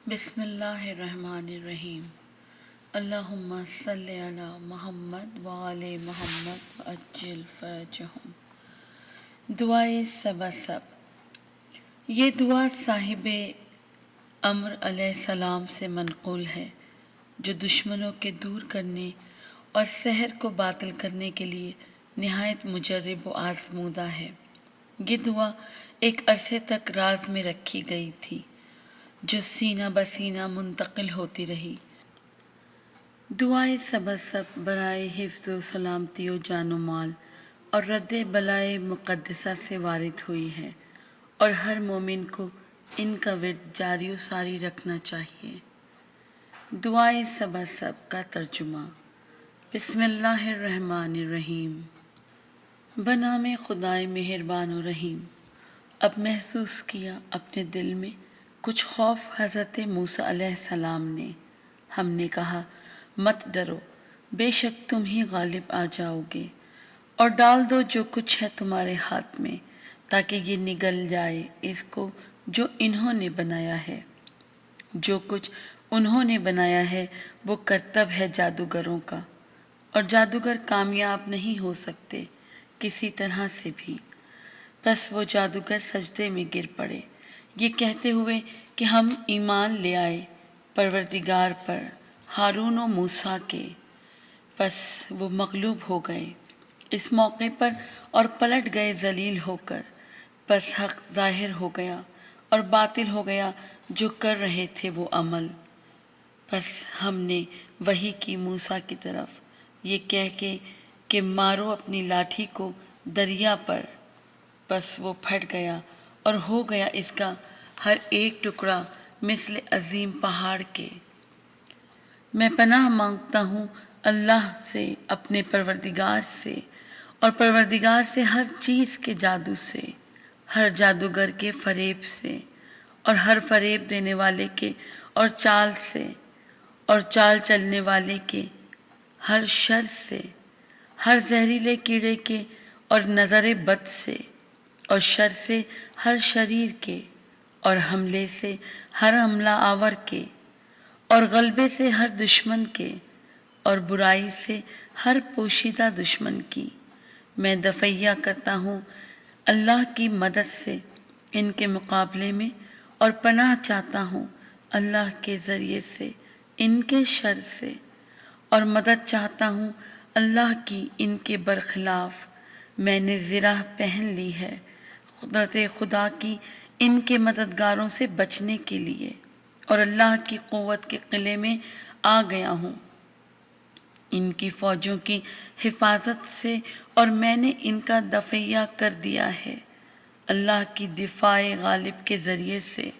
بسم اللہ الرحمن الرحیم۔ اللہم صلی علی محمد وآل محمد وعجل فرجہم۔ دعائے سبا۔ یہ دعا صاحب امر علیہ السلام سے منقول ہے، جو دشمنوں کے دور کرنے اور سحر کو باطل کرنے کے لیے نہایت مجرب و آزمودہ ہے۔ یہ دعا ایک عرصے تک راز میں رکھی گئی تھی، جو سینہ بسینہ منتقل ہوتی رہی۔ دعائے سب برائے حفظ و سلامتی و جان و مال اور رد بلائے مقدسہ سے وارد ہوئی ہے، اور ہر مومن کو ان کا ورد جاری و ساری رکھنا چاہیے۔ دعائے سب کا ترجمہ۔ بسم اللہ الرحمن الرحیم۔ بنام خدائے مہربان و رحیم۔ اب محسوس کیا اپنے دل میں کچھ خوف حضرت موسیٰ علیہ السلام نے۔ ہم نے کہا، مت ڈرو، بے شک تم ہی غالب آ جاؤ گے، اور ڈال دو جو کچھ ہے تمہارے ہاتھ میں، تاکہ یہ نگل جائے اس کو جو انہوں نے بنایا ہے۔ جو کچھ انہوں نے بنایا ہے وہ کرتب ہے جادوگروں کا، اور جادوگر کامیاب نہیں ہو سکتے کسی طرح سے بھی۔ بس وہ جادوگر سجدے میں گر پڑے، یہ کہتے ہوئے کہ ہم ایمان لے آئے پروردگار پر ہارون و موسیٰ کے۔ پس وہ مغلوب ہو گئے اس موقع پر اور پلٹ گئے ذلیل ہو کر۔ پس حق ظاہر ہو گیا اور باطل ہو گیا جو کر رہے تھے وہ عمل۔ پس ہم نے وحی کی موسیٰ کی طرف، یہ کہہ کے کہ مارو اپنی لاٹھی کو دریا پر۔ پس وہ پھٹ گیا اور ہو گیا اس کا ہر ایک ٹکڑا مثل عظیم پہاڑ کے۔ میں پناہ مانگتا ہوں اللہ سے اپنے پروردگار سے، اور پروردگار سے ہر چیز کے جادو سے، ہر جادوگر کے فریب سے، اور ہر فریب دینے والے کے اور چال سے، اور چال چلنے والے کے ہر شر سے، ہر زہریلے کیڑے کے اور نظر بد سے، اور شر سے ہر شریر کے، اور حملے سے ہر حملہ آور کے، اور غلبے سے ہر دشمن کے، اور برائی سے ہر پوشیدہ دشمن کی۔ میں دفعیہ کرتا ہوں اللہ کی مدد سے ان کے مقابلے میں، اور پناہ چاہتا ہوں اللہ کے ذریعے سے ان کے شر سے، اور مدد چاہتا ہوں اللہ کی ان کے برخلاف۔ میں نے زرہ پہن لی ہے قدرت خدا کی ان کے مددگاروں سے بچنے کے لیے، اور اللہ کی قوت کے قلعے میں آ گیا ہوں ان کی فوجوں کی حفاظت سے، اور میں نے ان کا دفعیہ کر دیا ہے اللہ کی دفاع غالب کے ذریعے سے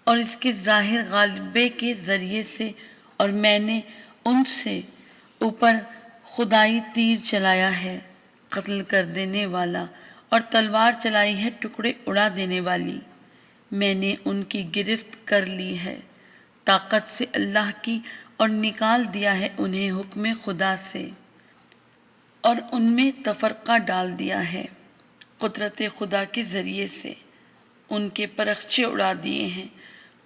اور اس کے ظاہر غالبے کے ذریعے سے، اور میں نے ان سے اوپر خدائی تیر چلایا ہے قتل کر دینے والا، اور تلوار چلائی ہے ٹکڑے اڑا دینے والی۔ میں نے ان کی گرفت کر لی ہے طاقت سے اللہ کی، اور نکال دیا ہے انہیں حکم خدا سے، اور ان میں تفرقہ ڈال دیا ہے قدرت خدا کے ذریعے سے۔ ان کے پرخچے اڑا دیے ہیں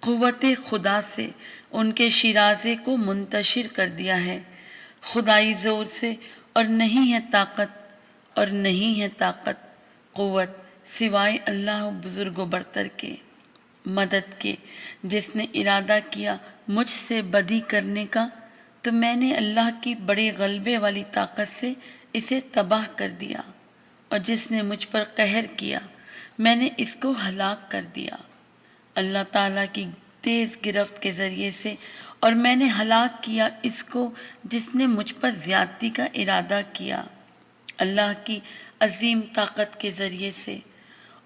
قوت خدا سے، ان کے شیرازے کو منتشر کر دیا ہے خدائی زور سے، اور نہیں ہے طاقت قوت سوائے اللہ بزرگ و برتر کے، مدد کے۔ جس نے ارادہ کیا مجھ سے بدی کرنے کا، تو میں نے اللہ کی بڑے غلبے والی طاقت سے اسے تباہ کر دیا، اور جس نے مجھ پر قہر کیا میں نے اس کو ہلاک کر دیا اللہ تعالیٰ کی تیز گرفت کے ذریعے سے، اور میں نے ہلاک کیا اس کو جس نے مجھ پر زیادتی کا ارادہ کیا اللہ کی عظیم طاقت کے ذریعے سے،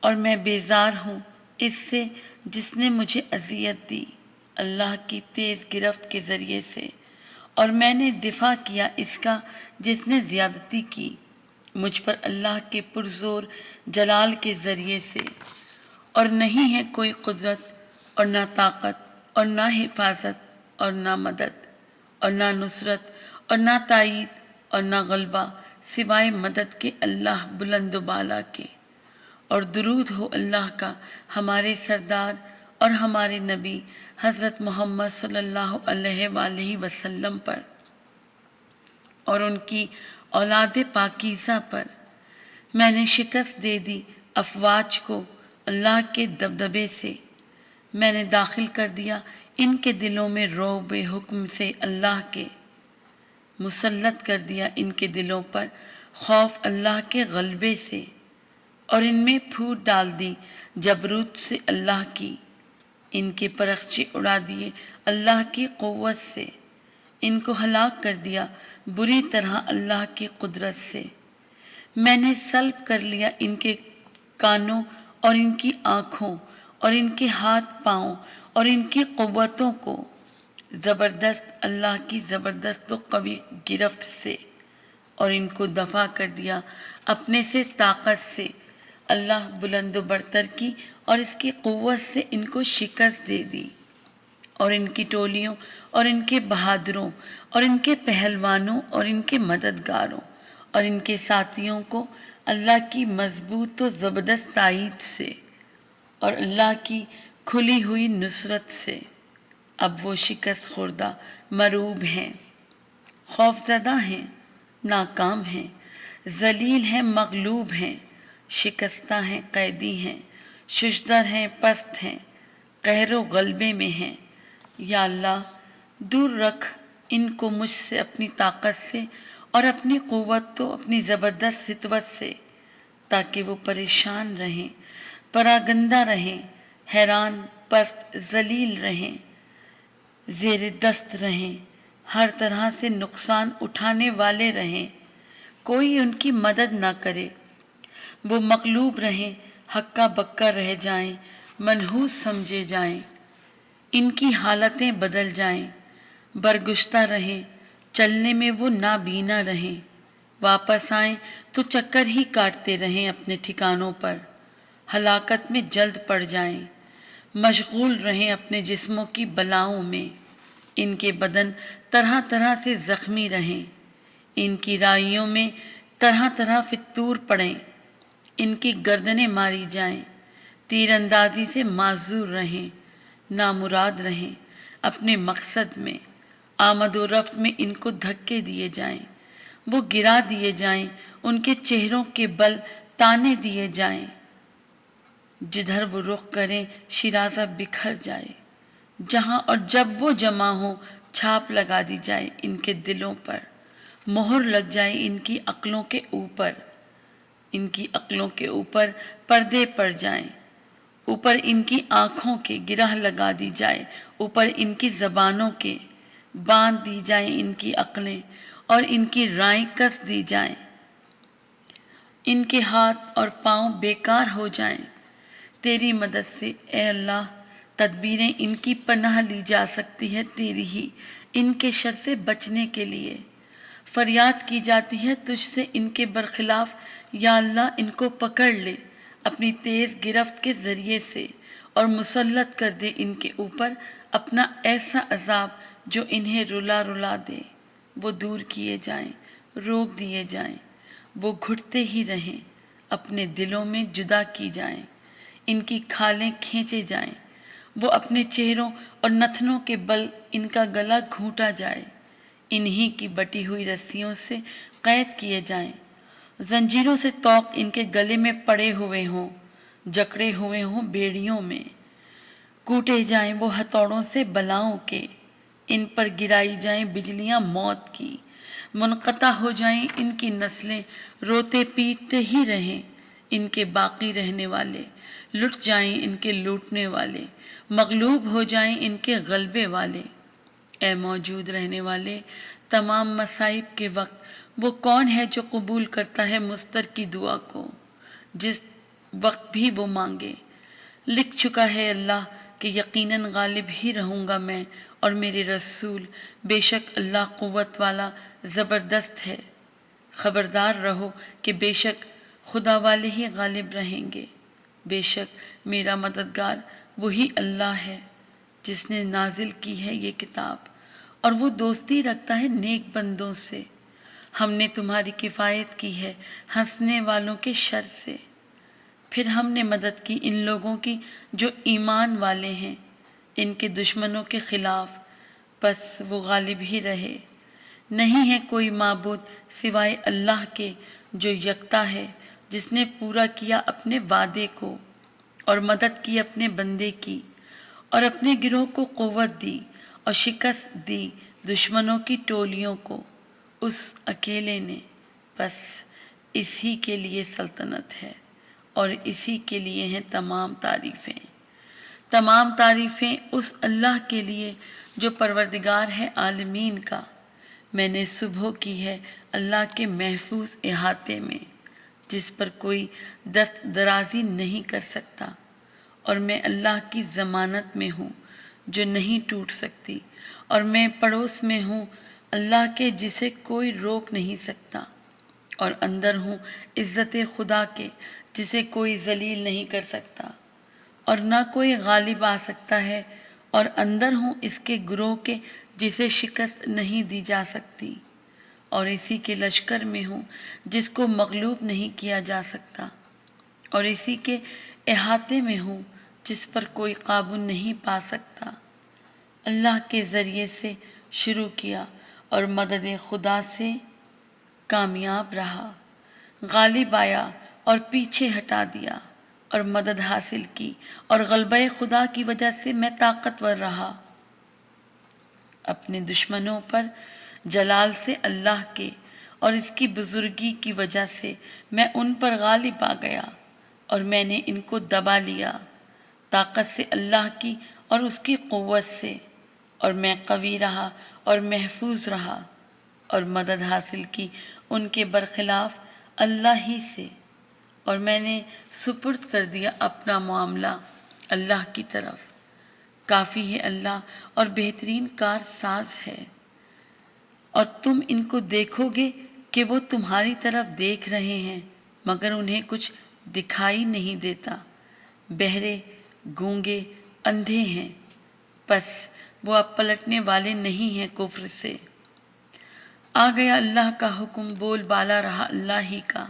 اور میں بیزار ہوں اس سے جس نے مجھے اذیت دی اللہ کی تیز گرفت کے ذریعے سے، اور میں نے دفاع کیا اس کا جس نے زیادتی کی مجھ پر اللہ کے پرزور جلال کے ذریعے سے۔ اور نہیں ہے کوئی قدرت اور نہ طاقت اور نہ حفاظت اور نہ مدد اور نہ نصرت اور نہ تائید اور نہ غلبہ سوائے مدد کے اللہ بلند و بالا کے۔ اور درود ہو اللہ کا ہمارے سردار اور ہمارے نبی حضرت محمد صلی اللہ علیہ وآلہ وسلم پر اور ان کی اولاد پاکیزہ پر۔ میں نے شکست دے دی افواج کو اللہ کے دبدبے سے، میں نے داخل کر دیا ان کے دلوں میں رعب حکم سے اللہ کے، مسلط کر دیا ان کے دلوں پر خوف اللہ کے غلبے سے، اور ان میں پھوٹ ڈال دی جبروت سے اللہ کی، ان کے پرخچے اڑا دیے اللہ کی قوت سے، ان کو ہلاک کر دیا بری طرح اللہ کی قدرت سے۔ میں نے سلب کر لیا ان کے کانوں اور ان کی آنکھوں اور ان کے ہاتھ پاؤں اور ان کی قوتوں کو زبردست اللہ کی زبردست و قوی گرفت سے، اور ان کو دفع کر دیا اپنے سے طاقت سے، اللہ بلند و برتر کی اور اس کی قوت سے ان کو شکست دے دی، اور ان کی ٹولیوں اور ان کے بہادروں اور ان کے پہلوانوں اور ان کے مددگاروں اور ان کے ساتھیوں کو اللہ کی مضبوط و زبردست تائید سے اور اللہ کی کھلی ہوئی نصرت سے۔ اب وہ شکست خوردہ مروب ہیں، خوفزدہ ہیں، ناکام ہیں، ذلیل ہیں، مغلوب ہیں، شکستہ ہیں، قیدی ہیں، ششدر ہیں، پست ہیں، قہر و غلبے میں ہیں۔ یا اللہ دور رکھ ان کو مجھ سے اپنی طاقت سے اور اپنی قوت و اپنی زبردست حطوت سے، تاکہ وہ پریشان رہیں، پراگندہ رہیں، حیران پست ذلیل رہیں، زیر دست رہیں، ہر طرح سے نقصان اٹھانے والے رہیں، کوئی ان کی مدد نہ کرے، وہ مغلوب رہیں، ہکا بکا رہ جائیں، منحوس سمجھے جائیں، ان کی حالتیں بدل جائیں، برگشتہ رہیں، چلنے میں وہ نابینا رہیں، واپس آئیں تو چکر ہی کاٹتے رہیں اپنے ٹھکانوں پر، ہلاکت میں جلد پڑ جائیں، مشغول رہیں اپنے جسموں کی بلاؤں میں، ان کے بدن طرح طرح سے زخمی رہیں، ان کی رائیوں میں طرح طرح فتور پڑیں، ان کی گردنیں ماری جائیں، تیر اندازی سے معذور رہیں، نامراد رہیں، اپنے مقصد میں آمد و رفت میں ان کو دھکے دیے جائیں، وہ گرا دیے جائیں، ان کے چہروں کے بل تانے دیے جائیں، جدھر وہ رخ کریں شیرازہ بکھر جائے، جہاں اور جب وہ جمع ہوں چھاپ لگا دی جائے ان کے دلوں پر، مہر لگ جائے ان کی عقلوں کے اوپر، ان کی عقلوں کے اوپر پردے پڑ جائیں، اوپر ان کی آنکھوں کے گرہ لگا دی جائے، اوپر ان کی زبانوں کے باندھ دی جائیں ان کی عقلیں، اور ان کی رائیں کس دی جائیں، ان کے ہاتھ اور پاؤں بیکار ہو جائیں۔ تیری مدد سے اے اللہ تدبیریں ان کی پناہ لی جا سکتی ہے، تیری ہی ان کے شر سے بچنے کے لیے فریاد کی جاتی ہے تجھ سے ان کے برخلاف۔ یا اللہ ان کو پکڑ لے اپنی تیز گرفت کے ذریعے سے اور مسلط کر دے ان کے اوپر اپنا ایسا عذاب جو انہیں رلا رلا دے، وہ دور کیے جائیں، روک دیے جائیں، وہ گھٹتے ہی رہیں، اپنے دلوں میں جدا کی جائیں، ان کی کھالیں کھینچے جائیں، وہ اپنے چہروں اور نتنوں کے بل ان کا گلا گھونٹا جائے، انہی کی بٹی ہوئی رسیوں سے قید کیے جائیں، زنجیروں سے توق ان کے گلے میں پڑے ہوئے ہوں، جکڑے ہوئے ہوں بیڑیوں میں، کوٹے جائیں وہ ہتھوڑوں سے بلاؤں کے، ان پر گرائی جائیں بجلیاں موت کی، منقطع ہو جائیں ان کی نسلیں، روتے پیٹتے ہی رہیں ان کے باقی رہنے والے، لٹ جائیں ان کے لوٹنے والے، مغلوب ہو جائیں ان کے غلبے والے۔ اے موجود رہنے والے تمام مصائب کے وقت وہ کون ہے جو قبول کرتا ہے مضطر کی دعا کو جس وقت بھی وہ مانگے؟ لکھ چکا ہے اللہ کہ یقیناً غالب ہی رہوں گا میں اور میرے رسول، بے شک اللہ قوت والا زبردست ہے۔ خبردار رہو کہ بے شک خدا والے ہی غالب رہیں گے، بے شک میرا مددگار وہی اللہ ہے جس نے نازل کی ہے یہ کتاب، اور وہ دوستی رکھتا ہے نیک بندوں سے۔ ہم نے تمہاری کفایت کی ہے ہنسنے والوں کے شر سے۔ پھر ہم نے مدد کی ان لوگوں کی جو ایمان والے ہیں ان کے دشمنوں کے خلاف، پس وہ غالب ہی رہے۔ نہیں ہے کوئی معبود سوائے اللہ کے جو یکتا ہے، جس نے پورا کیا اپنے وعدے کو اور مدد کی اپنے بندے کی، اور اپنے گروہ کو قوت دی اور شکست دی دشمنوں کی ٹولیوں کو اس اکیلے نے۔ بس اسی کے لیے سلطنت ہے اور اسی کے لیے ہیں تمام تعریفیں۔ تمام تعریفیں اس اللہ کے لیے جو پروردگار ہے عالمین کا۔ میں نے صبح کی ہے اللہ کے محفوظ احاطے میں، جس پر کوئی دست درازی نہیں کر سکتا، اور میں اللہ کی ضمانت میں ہوں جو نہیں ٹوٹ سکتی، اور میں پڑوس میں ہوں اللہ کے جسے کوئی روک نہیں سکتا، اور اندر ہوں عزت خدا کے جسے کوئی ذلیل نہیں کر سکتا اور نہ کوئی غالب آ سکتا ہے، اور اندر ہوں اس کے گروہ کے جسے شکست نہیں دی جا سکتی، اور اسی کے لشکر میں ہوں جس کو مغلوب نہیں کیا جا سکتا، اور اسی کے احاطے میں ہوں جس پر کوئی قابو نہیں پا سکتا۔ اللہ کے ذریعے سے شروع کیا اور مدد خدا سے کامیاب رہا، غالب آیا اور پیچھے ہٹا دیا، اور مدد حاصل کی اور غلبہ خدا کی وجہ سے میں طاقتور رہا۔ اپنے دشمنوں پر جلال سے اللہ کے اور اس کی بزرگی کی وجہ سے میں ان پر غالب آ گیا، اور میں نے ان کو دبا لیا طاقت سے اللہ کی اور اس کی قوت سے، اور میں قوی رہا اور محفوظ رہا، اور مدد حاصل کی ان کے برخلاف اللہ ہی سے، اور میں نے سپرد کر دیا اپنا معاملہ اللہ کی طرف۔ کافی ہے اللہ اور بہترین کار ساز ہے۔ اور تم ان کو دیکھو گے کہ وہ تمہاری طرف دیکھ رہے ہیں مگر انہیں کچھ دکھائی نہیں دیتا، بہرے، گونگے، اندھے ہیں، پس وہ اب پلٹنے والے نہیں ہیں کفر سے۔ آ گیا اللہ کا حکم، بول بالا رہا اللہ ہی کا،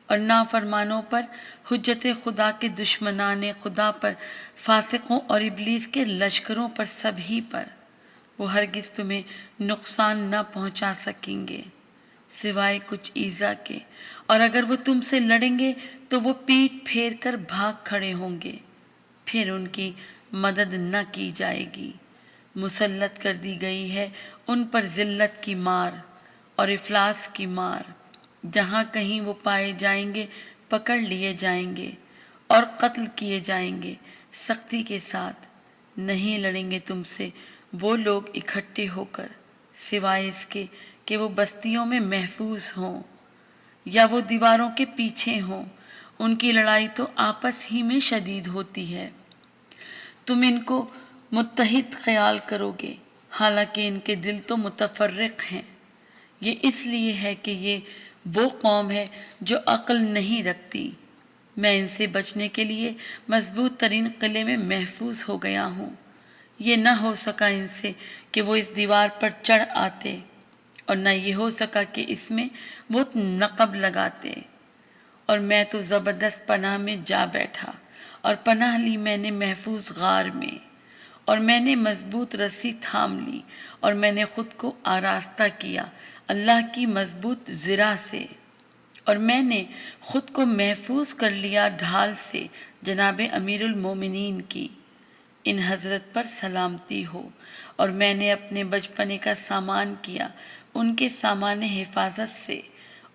اور نافرمانوں پر حجت خدا کے دشمنان خدا پر، فاسقوں اور ابلیس کے لشکروں پر، سب ہی پر، وہ ہرگز تمہیں نقصان نہ پہنچا سکیں گے سوائے کچھ ایذا کے، اور اگر وہ تم سے لڑیں گے تو وہ پیٹھ پھیر کر بھاگ کھڑے ہوں گے، پھر ان کی مدد نہ کی جائے گی۔ مسلط کر دی گئی ہے ان پر ذلت کی مار اور افلاس کی مار، جہاں کہیں وہ پائے جائیں گے پکڑ لیے جائیں گے اور قتل کیے جائیں گے سختی کے ساتھ۔ نہیں لڑیں گے تم سے وہ لوگ اکٹھے ہو کر سوائے اس کے کہ وہ بستیوں میں محفوظ ہوں یا وہ دیواروں کے پیچھے ہوں، ان کی لڑائی تو آپس ہی میں شدید ہوتی ہے۔ تم ان کو متحد خیال کرو گے حالانکہ ان کے دل تو متفرق ہیں۔ یہ اس لیے ہے کہ یہ وہ قوم ہے جو عقل نہیں رکھتی۔ میں ان سے بچنے کے لیے مضبوط ترین قلعے میں محفوظ ہو گیا ہوں۔ یہ نہ ہو سکا ان سے کہ وہ اس دیوار پر چڑھ آتے، اور نہ یہ ہو سکا کہ اس میں وہ نقب لگاتے، اور میں تو زبردست پناہ میں جا بیٹھا اور پناہ لی میں نے محفوظ غار میں، اور میں نے مضبوط رسی تھام لی، اور میں نے خود کو آراستہ کیا اللہ کی مضبوط زرہ سے، اور میں نے خود کو محفوظ کر لیا ڈھال سے جناب امیر المومنین کی، ان حضرت پر سلامتی ہو۔ اور میں نے اپنے بچپنے کا سامان کیا ان کے سامان حفاظت سے،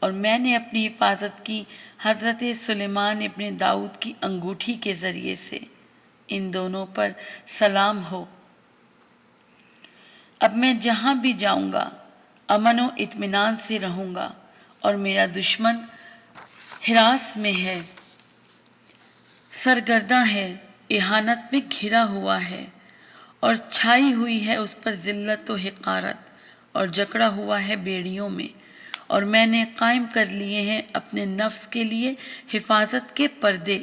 اور میں نے اپنی حفاظت کی حضرت سلیمان ابن داؤد کی انگوٹھی کے ذریعے سے، ان دونوں پر سلام ہو۔ اب میں جہاں بھی جاؤں گا امن و اطمینان سے رہوں گا، اور میرا دشمن ہراس میں ہے، سرگرداں ہے، اہانت میں گھرا ہوا ہے، اور چھائی ہوئی ہے اس پر ذلت و حقارت، اور جکڑا ہوا ہے بیڑیوں میں، اور میں نے قائم کر لیے ہیں اپنے نفس کے لیے حفاظت کے پردے،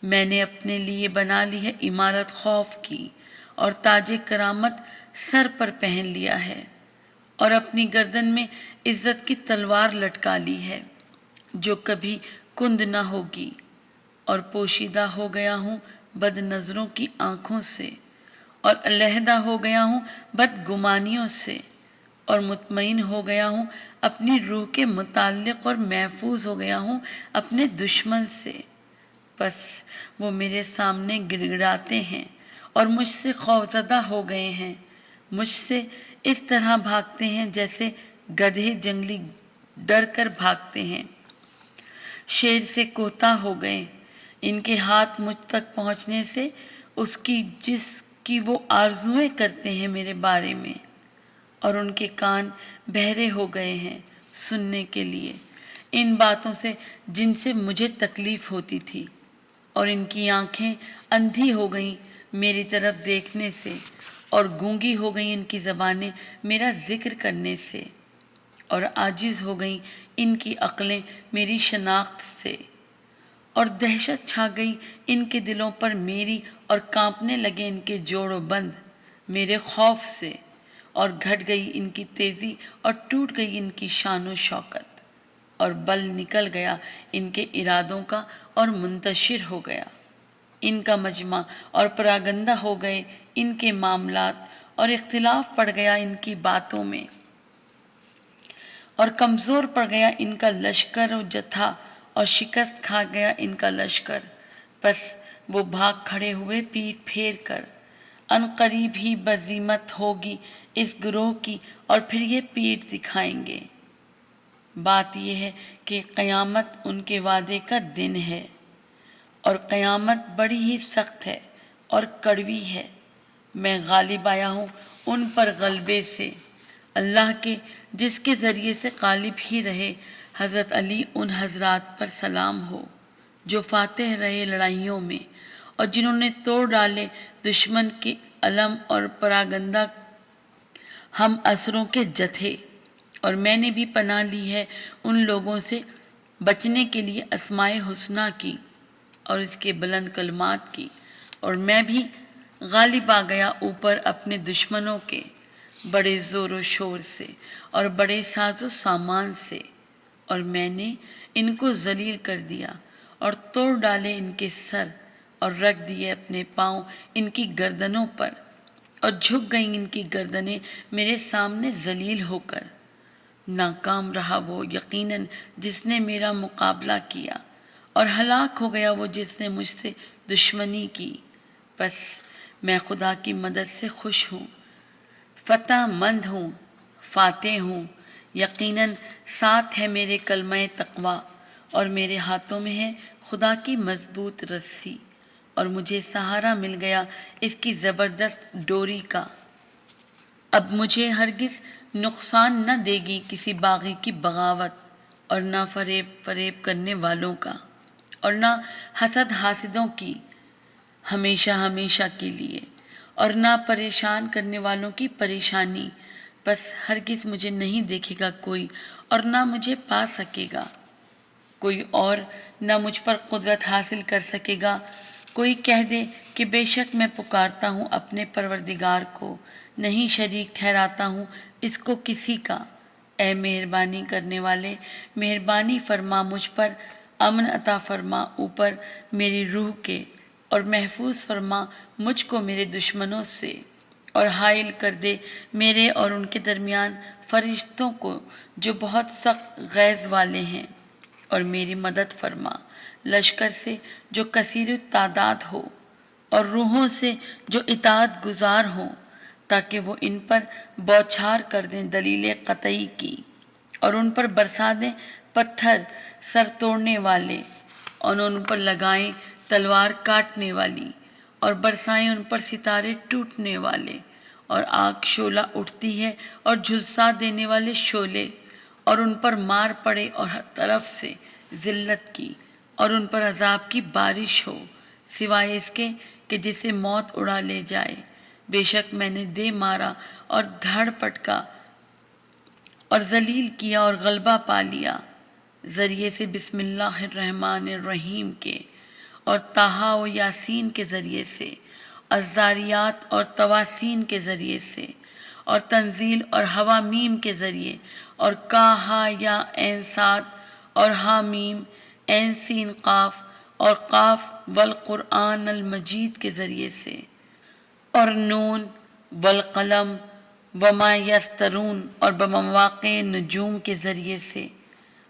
میں نے اپنے لیے بنا لی ہے عمارت خوف کی، اور تاج کرامت سر پر پہن لیا ہے، اور اپنی گردن میں عزت کی تلوار لٹکا لی ہے جو کبھی کند نہ ہوگی، اور پوشیدہ ہو گیا ہوں بد نظروں کی آنکھوں سے، اور علیحدہ ہو گیا ہوں بدگمانیوں سے، اور مطمئن ہو گیا ہوں اپنی روح کے متعلق، اور محفوظ ہو گیا ہوں اپنے دشمن سے۔ بس وہ میرے سامنے گڑ گڑاتے ہیں اور مجھ سے خوفزدہ ہو گئے ہیں، مجھ سے اس طرح بھاگتے ہیں جیسے گدھے جنگلی ڈر کر بھاگتے ہیں۔ شیر سے کوتاہ ہو گئے، ان کے ہاتھ مجھ تک پہنچنے سے اس کی جس کی وہ آرزویں کرتے ہیں میرے بارے میں، اور ان کے کان بہرے ہو گئے ہیں سننے کے لیے ان باتوں سے جن سے مجھے تکلیف ہوتی تھی، اور ان کی آنکھیں اندھی ہو گئیں میری طرف دیکھنے سے، اور گونگی ہو گئیں ان کی زبانیں میرا ذکر کرنے سے، اور عاجز ہو گئیں ان کی عقلیں میری شناخت سے، اور دہشت چھا گئی ان کے دلوں پر میری، اور کانپنے لگے ان کے جوڑ و بند میرے خوف سے، اور گھٹ گئی ان کی تیزی اور ٹوٹ گئی ان کی شان و شوکت، اور بل نکل گیا ان کے ارادوں کا اور منتشر ہو گیا ان کا مجمع، اور پراگندہ ہو گئے ان کے معاملات، اور اختلاف پڑ گیا ان کی باتوں میں، اور کمزور پڑ گیا ان کا لشکر و جتھا، اور شکست کھا گیا ان کا لشکر۔ بس وہ بھاگ کھڑے ہوئے پیٹھ پھیر کر، ان قریب ہی بزیمت ہوگی اس گروہ کی، اور پھر یہ پیٹھ دکھائیں گے۔ بات یہ ہے کہ قیامت ان کے وعدے کا دن ہے، اور قیامت بڑی ہی سخت ہے اور کڑوی ہے۔ میں غالب آیا ہوں ان پر غلبے سے، اللہ کے جس کے ذریعے سے غالب ہی رہے۔ حضرت علی ان حضرات پر سلام ہو جو فاتح رہے لڑائیوں میں، اور جنہوں نے توڑ ڈالے دشمن کے علم اور پراگندہ ہم اسروں کے جتھے، اور میں نے بھی پناہ لی ہے ان لوگوں سے بچنے کے لیے اسماء حسنیٰ کی اور اس کے بلند کلمات کی، اور میں بھی غالب آ گیا اوپر اپنے دشمنوں کے بڑے زور و شور سے اور بڑے ساز و سامان سے، اور میں نے ان کو ذلیل کر دیا اور توڑ ڈالے ان کے سر، اور رکھ دیے اپنے پاؤں ان کی گردنوں پر، اور جھک گئیں ان کی گردنیں میرے سامنے ذلیل ہو کر۔ ناکام رہا وہ یقیناً جس نے میرا مقابلہ کیا، اور ہلاک ہو گیا وہ جس نے مجھ سے دشمنی کی۔ بس میں خدا کی مدد سے خوش ہوں، فتح مند ہوں، فاتح ہوں۔ یقیناً ساتھ ہے میرے کلمہ تقویٰ، اور میرے ہاتھوں میں ہے خدا کی مضبوط رسی، اور مجھے سہارا مل گیا اس کی زبردست ڈوری کا۔ اب مجھے ہرگز نقصان نہ دے گی کسی باغی کی بغاوت، اور نہ فریب کرنے والوں کا، اور نہ حسد حاسدوں کی ہمیشہ ہمیشہ کے لیے، اور نہ پریشان کرنے والوں کی پریشانی۔ بس ہرگز مجھے نہیں دیکھے گا کوئی، اور نہ مجھے پا سکے گا کوئی، اور نہ مجھ پر قدرت حاصل کر سکے گا کوئی۔ کہہ دے کہ بے شک میں پکارتا ہوں اپنے پروردگار کو، نہیں شریک ٹھہراتا ہوں اس کو کسی کا۔ اے مہربانی کرنے والے، مہربانی فرما مجھ پر، امن عطا فرما اوپر میری روح کے، اور محفوظ فرما مجھ کو میرے دشمنوں سے، اور حائل کر دے میرے اور ان کے درمیان فرشتوں کو جو بہت سخت غیظ والے ہیں، اور میری مدد فرما لشکر سے جو کثیر التعداد ہو، اور روحوں سے جو اطاعت گزار ہوں، تاکہ وہ ان پر بوچھار کر دیں دلیل قطعی کی، اور ان پر برسا دیں پتھر سر توڑنے والے، اور ان پر لگائیں تلوار کاٹنے والی، اور برسائیں ان پر ستارے ٹوٹنے والے، اور آگ شعلہ اٹھتی ہے اور جھلسا دینے والے شعلے، اور ان پر مار پڑے اور ہر طرف سے ذلت کی، اور ان پر عذاب کی بارش ہو، سوائے اس کے کہ جسے موت اڑا لے جائے۔ بے شک میں نے دے مارا اور دھڑ پٹکا اور ذلیل کیا اور غلبہ پا لیا، ذریعے سے بسم اللہ الرحمن الرحیم کے، اور طٰہٰ و یاسین کے ذریعے سے، الذاریات اور تواسین کے ذریعے سے، اور تنزیل اور حوامیم کے ذریعے، اور کاف ہا یا عین صاد اور حامیم عین سین قاف، اور قاف والقرآن المجید کے ذریعے سے، اور نون والقلم وما یسطرون اور بمواقع نجوم کے ذریعے سے،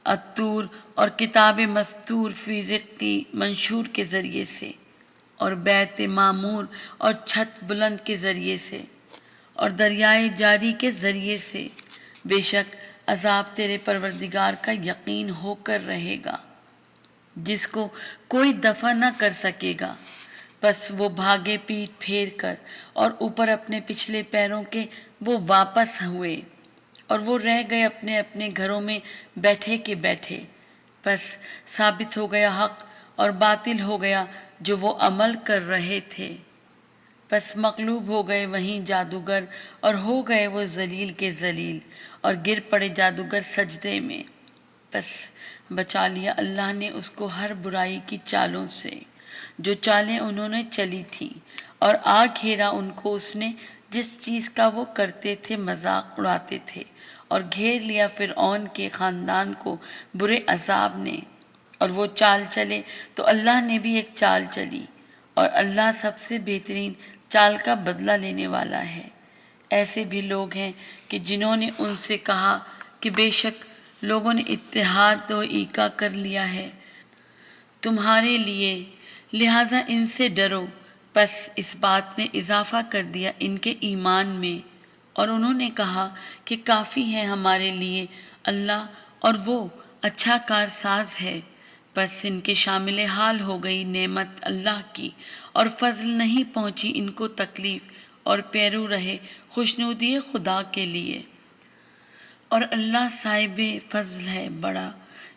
الطور اور کتاب مستور فی رقی منشور کے ذریعے سے، اور بیت معمور اور چھت بلند کے ذریعے سے، اور دریائے جاری کے ذریعے سے، بے شک عذاب تیرے پروردگار کا یقین ہو کر رہے گا جس کو کوئی دفع نہ کر سکے گا۔ پس وہ بھاگے پیٹھ پھیر کر، اور اوپر اپنے پچھلے پیروں کے وہ واپس ہوئے، اور وہ رہ گئے اپنے اپنے گھروں میں بیٹھے کے بیٹھے۔ پس ثابت ہو گیا حق اور باطل ہو گیا جو وہ عمل کر رہے تھے۔ پس مغلوب ہو گئے وہیں جادوگر، اور ہو گئے وہ ذلیل کے ذلیل، اور گر پڑے جادوگر سجدے میں۔ پس بچا لیا اللہ نے اس کو ہر برائی کی چالوں سے جو چالیں انہوں نے چلی تھی، اور آ گھیرا ان کو اس نے جس چیز کا وہ کرتے تھے مذاق اڑاتے تھے، اور گھیر لیا فرعون کے خاندان کو برے عذاب نے۔ اور وہ چال چلے تو اللہ نے بھی ایک چال چلی، اور اللہ سب سے بہترین چال کا بدلہ لینے والا ہے۔ ایسے بھی لوگ ہیں کہ جنہوں نے ان سے کہا کہ بے شک لوگوں نے اتحاد و ایکا کر لیا ہے تمہارے لیے، لہٰذا ان سے ڈرو۔ پس اس بات نے اضافہ کر دیا ان کے ایمان میں، اور انہوں نے کہا کہ کافی ہے ہمارے لیے اللہ، اور وہ اچھا کارساز ہے۔ بس ان کے شامل حال ہو گئی نعمت اللہ کی، اور فضل نہیں پہنچی ان کو تکلیف، اور پیرو رہے خوشنودی خدا کے لیے، اور اللہ صاحب فضل ہے بڑا۔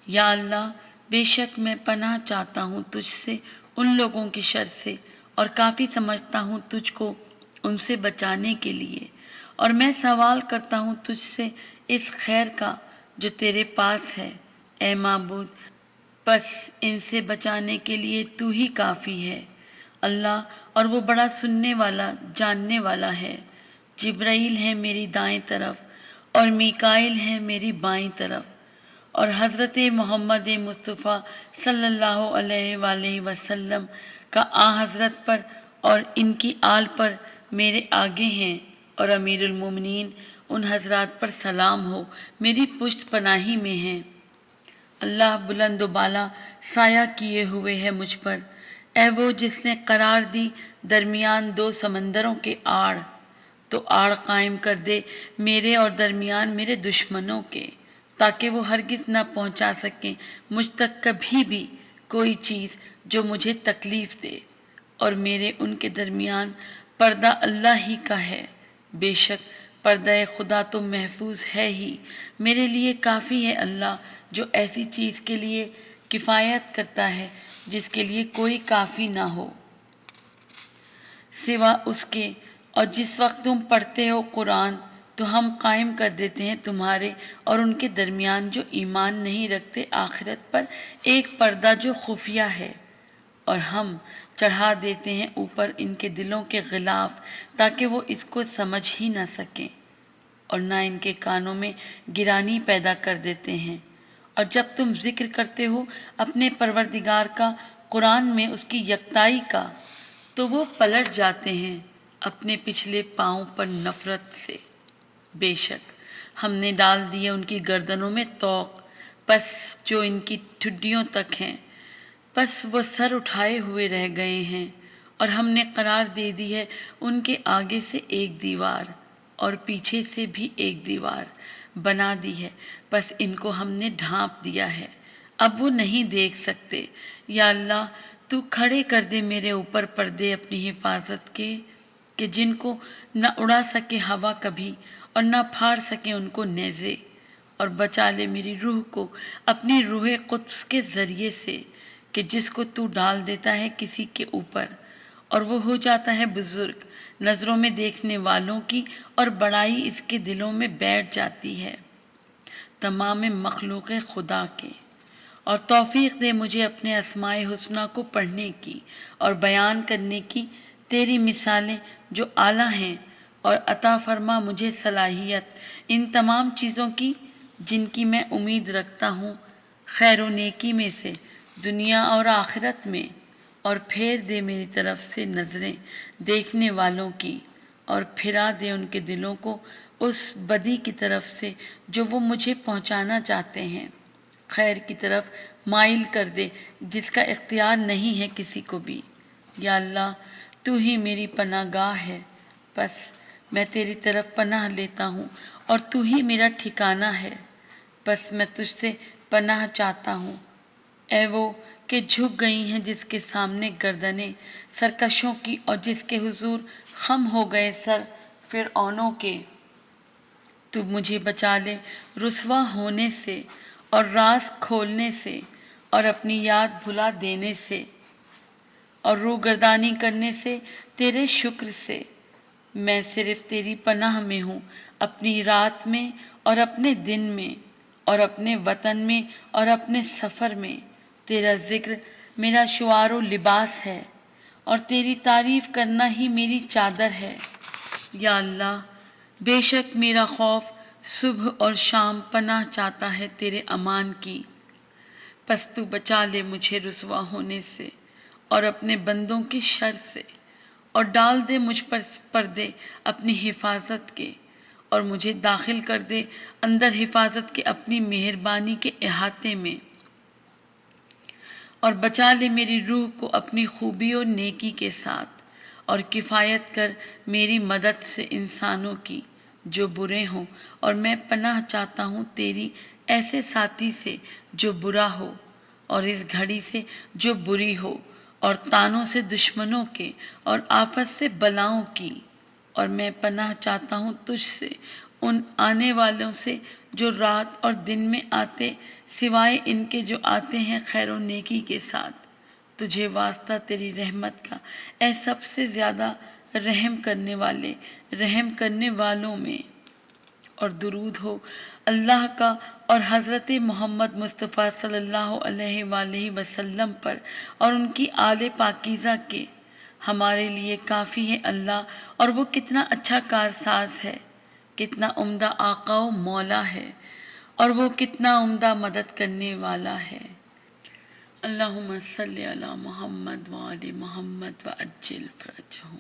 یا اللہ، بے شک میں پناہ چاہتا ہوں تجھ سے ان لوگوں کی شر سے، اور کافی سمجھتا ہوں تجھ کو ان سے بچانے کے لیے، اور میں سوال کرتا ہوں تجھ سے اس خیر کا جو تیرے پاس ہے، اے معبود، پس ان سے بچانے کے لیے تو ہی کافی ہے اللہ، اور وہ بڑا سننے والا جاننے والا ہے۔ جبرائیل ہے میری دائیں طرف، اور میکائیل ہے میری بائیں طرف، اور حضرت محمد مصطفیٰ صلی اللہ علیہ وآلہ وسلم کا حضرت پر اور ان کی آل پر میرے آگے ہیں، اور امیر المومنین ان حضرات پر سلام ہو میری پشت پناہی میں ہیں۔ اللہ بلند و بالا سایہ کیے ہوئے ہے مجھ پر، اے وہ جس نے قرار دی درمیان دو سمندروں کے آڑ، تو آڑ قائم کر دے میرے اور درمیان میرے دشمنوں کے، تاکہ وہ ہرگز نہ پہنچا سکیں مجھ تک کبھی بھی کوئی چیز جو مجھے تکلیف دے، اور میرے ان کے درمیان پردہ اللہ ہی کا ہے۔ بے شک پردہ خدا تو محفوظ ہے ہی، میرے لیے کافی ہے اللہ جو ایسی چیز کے لیے کفایت کرتا ہے جس کے لیے کوئی کافی نہ ہو سوا اس کے۔ اور جس وقت تم پڑھتے ہو قرآن تو ہم قائم کر دیتے ہیں تمہارے اور ان کے درمیان جو ایمان نہیں رکھتے آخرت پر ایک پردہ جو خفیہ ہے، اور ہم چڑھا دیتے ہیں اوپر ان کے دلوں کے غلاف تاکہ وہ اس کو سمجھ ہی نہ سکیں، اور نہ ان کے کانوں میں گرانی پیدا کر دیتے ہیں۔ اور جب تم ذکر کرتے ہو اپنے پروردگار کا قرآن میں اس کی یکتائی کا، تو وہ پلٹ جاتے ہیں اپنے پچھلے پاؤں پر نفرت سے۔ بے شک ہم نے ڈال دیے ان کی گردنوں میں طوق، پس جو ان کی ٹھڈیوں تک ہیں، پس وہ سر اٹھائے ہوئے رہ گئے ہیں، اور ہم نے قرار دے دی ہے ان کے آگے سے ایک دیوار اور پیچھے سے بھی ایک دیوار بنا دی ہے، پس ان کو ہم نے ڈھانپ دیا ہے، اب وہ نہیں دیکھ سکتے۔ یا اللہ، تو کھڑے کر دے میرے اوپر پردے اپنی حفاظت کے، کہ جن کو نہ اڑا سکے ہوا کبھی اور نہ پھاڑ سکے ان کو نیزے، اور بچا لے میری روح کو اپنی روح قدس کے ذریعے سے، کہ جس کو تو ڈال دیتا ہے کسی کے اوپر اور وہ ہو جاتا ہے بزرگ نظروں میں دیکھنے والوں کی، اور بڑائی اس کے دلوں میں بیٹھ جاتی ہے تمام مخلوق خدا کے۔ اور توفیق دے مجھے اپنے اسماء حسنہ کو پڑھنے کی اور بیان کرنے کی تیری مثالیں جو اعلیٰ ہیں، اور عطا فرما مجھے صلاحیت ان تمام چیزوں کی جن کی میں امید رکھتا ہوں خیر و نیکی میں سے، دنیا اور آخرت میں، اور پھیر دے میری طرف سے نظریں دیکھنے والوں کی، اور پھرا دے ان کے دلوں کو اس بدی کی طرف سے جو وہ مجھے پہنچانا چاہتے ہیں، خیر کی طرف مائل کر دے جس کا اختیار نہیں ہے کسی کو بھی۔ یا اللہ تو ہی میری پناہ گاہ ہے، بس میں تیری طرف پناہ لیتا ہوں، اور تو ہی میرا ٹھکانہ ہے، بس میں تجھ سے پناہ چاہتا ہوں۔ اے وہ کہ جھک گئی ہیں جس کے سامنے گردنیں سرکشوں کی، اور جس کے حضور خم ہو گئے سر فرعونوں کے، تو مجھے بچا لے رسوا ہونے سے، اور راز کھولنے سے، اور اپنی یاد بھلا دینے سے، اور روگردانی کرنے سے تیرے شکر سے۔ میں صرف تیری پناہ میں ہوں، اپنی رات میں اور اپنے دن میں، اور اپنے وطن میں اور اپنے سفر میں۔ تیرا ذکر میرا شعار و لباس ہے، اور تیری تعریف کرنا ہی میری چادر ہے۔ یا اللہ بے شک میرا خوف صبح اور شام پناہ چاہتا ہے تیرے امان کی، پس تو بچا لے مجھے رسوا ہونے سے اور اپنے بندوں کی شر سے، اور ڈال دے مجھ پر پردے اپنی حفاظت کے، اور مجھے داخل کر دے اندر حفاظت کے اپنی مہربانی کے احاطے میں، اور بچا لے میری روح کو اپنی خوبی اور نیکی کے ساتھ، اور کفایت کر میری مدد سے انسانوں کی جو برے ہوں، اور میں پناہ چاہتا ہوں تیری ایسے ساتھی سے جو برا ہو، اور اس گھڑی سے جو بری ہو، اور تانوں سے دشمنوں کے، اور آفت سے بلاؤں کی، اور میں پناہ چاہتا ہوں تجھ سے ان آنے والوں سے جو رات اور دن میں آتے، سوائے ان کے جو آتے ہیں خیر و نیکی کے ساتھ۔ تجھے واسطہ تیری رحمت کا اے سب سے زیادہ رحم کرنے والے رحم کرنے والوں میں، اور درود ہو اللہ کا اور حضرت محمد مصطفیٰ صلی اللہ علیہ وآلہ وسلم پر، اور ان کی آل پاکیزہ کے۔ ہمارے لیے کافی ہے اللہ، اور وہ کتنا اچھا کارساز ہے، کتنا عمدہ آقا و مولا ہے، اور وہ کتنا عمدہ مدد کرنے والا ہے۔ اللہم صلی علی محمد وآل محمد وعجل فرجہم۔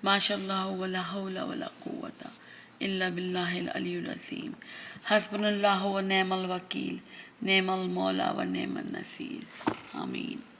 ماشاء اللہ ولا حول ولا قوة الا باللہ العلی العظیم۔ حسبنا اللہ ونعم الوکیل، نعم المولا ونعم النصیر۔ آمین۔